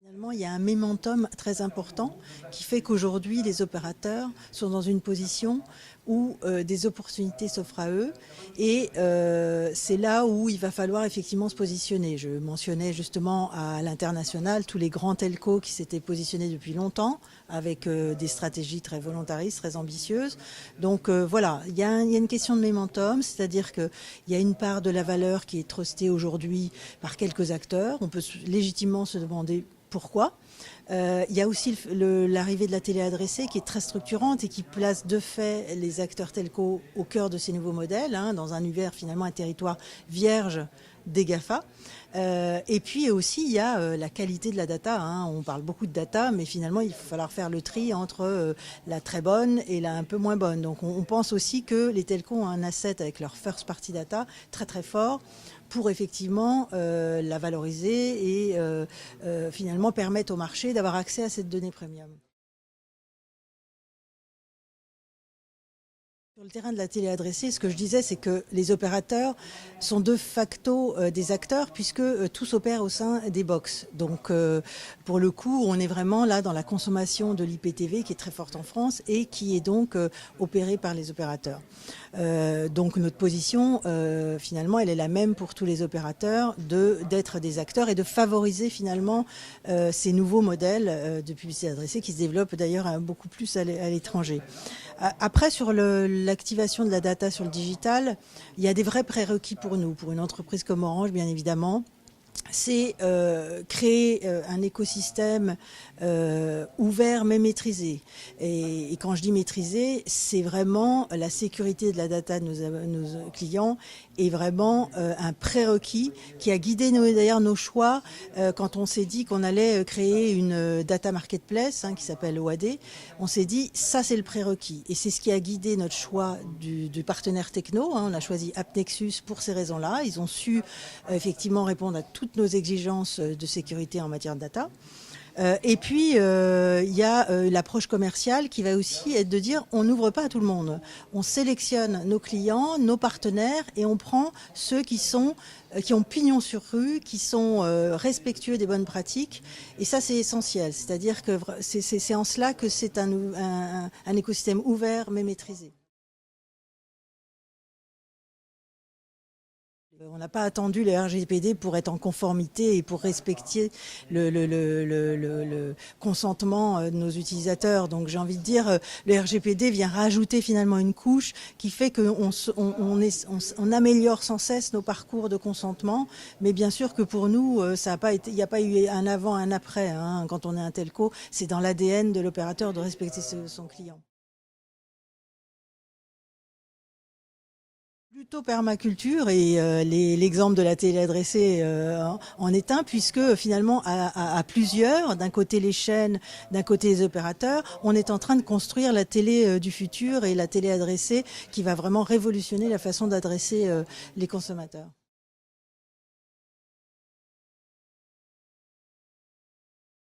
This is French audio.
Finalement, il y a un momentum très important qui fait qu'aujourd'hui, les opérateurs sont dans une position où des opportunités s'offrent à eux et c'est là où il va falloir effectivement se positionner. Je mentionnais justement à l'international tous les grands telcos qui s'étaient positionnés depuis longtemps avec des stratégies très volontaristes, très ambitieuses. Donc voilà, il y a une question de momentum, c'est-à-dire qu'il y a une part de la valeur qui est trustée aujourd'hui par quelques acteurs. On peut légitimement se demander pourquoi. Il y a aussi l'arrivée de la télé adressée qui est très structurante et qui place de fait les acteurs telco au cœur de ces nouveaux modèles, dans un univers finalement un territoire vierge des GAFA. Et puis aussi il y a la qualité de la data. On parle beaucoup de data, mais finalement il va falloir faire le tri entre la très bonne et la un peu moins bonne. Donc on pense aussi que les telcos ont un asset avec leur first party data très très fort pour effectivement la valoriser et finalement permettre au marché d'avoir accès à cette donnée premium. Sur le terrain de la télé adressée, ce que je disais, c'est que les opérateurs sont de facto des acteurs puisque tous opèrent au sein des box. Donc pour le coup, on est vraiment là dans la consommation de l'IPTV qui est très forte en France et qui est donc opérée par les opérateurs. Donc notre position, finalement, elle est la même pour tous les opérateurs d'être des acteurs et de favoriser finalement ces nouveaux modèles de publicité adressée qui se développent d'ailleurs beaucoup plus à l'étranger. Après, sur l'activation de la data sur le digital, il y a des vrais prérequis pour nous, pour une entreprise comme Orange, bien évidemment. C'est créer un écosystème ouvert mais maîtrisé. Et quand je dis maîtrisé, c'est vraiment la sécurité de la data de nos clients est vraiment un prérequis qui a guidé d'ailleurs nos choix quand on s'est dit qu'on allait créer une data marketplace qui s'appelle OAD. On s'est dit ça c'est le prérequis et c'est ce qui a guidé notre choix du partenaire techno. On a choisi AppNexus pour ces raisons-là. Ils ont su effectivement répondre à toutes nos exigences de sécurité en matière de data. Et puis, il y a l'approche commerciale qui va aussi être de dire on n'ouvre pas à tout le monde. On sélectionne nos clients, nos partenaires et on prend ceux qui ont pignon sur rue, qui sont respectueux des bonnes pratiques. Et ça, c'est essentiel. C'est-à-dire que c'est en cela que c'est un écosystème ouvert mais maîtrisé. On n'a pas attendu le RGPD pour être en conformité et pour respecter le consentement de nos utilisateurs. Donc j'ai envie de dire, le RGPD vient rajouter finalement une couche qui fait qu'on améliore sans cesse nos parcours de consentement. Mais bien sûr que pour nous, il n'y a pas eu un avant, un après. Quand on est un telco, c'est dans l'ADN de l'opérateur de respecter son client. Plutôt permaculture et l'exemple de la télé adressée en est un puisque finalement à plusieurs, d'un côté les chaînes, d'un côté les opérateurs, on est en train de construire la télé du futur et la télé adressée qui va vraiment révolutionner la façon d'adresser les consommateurs.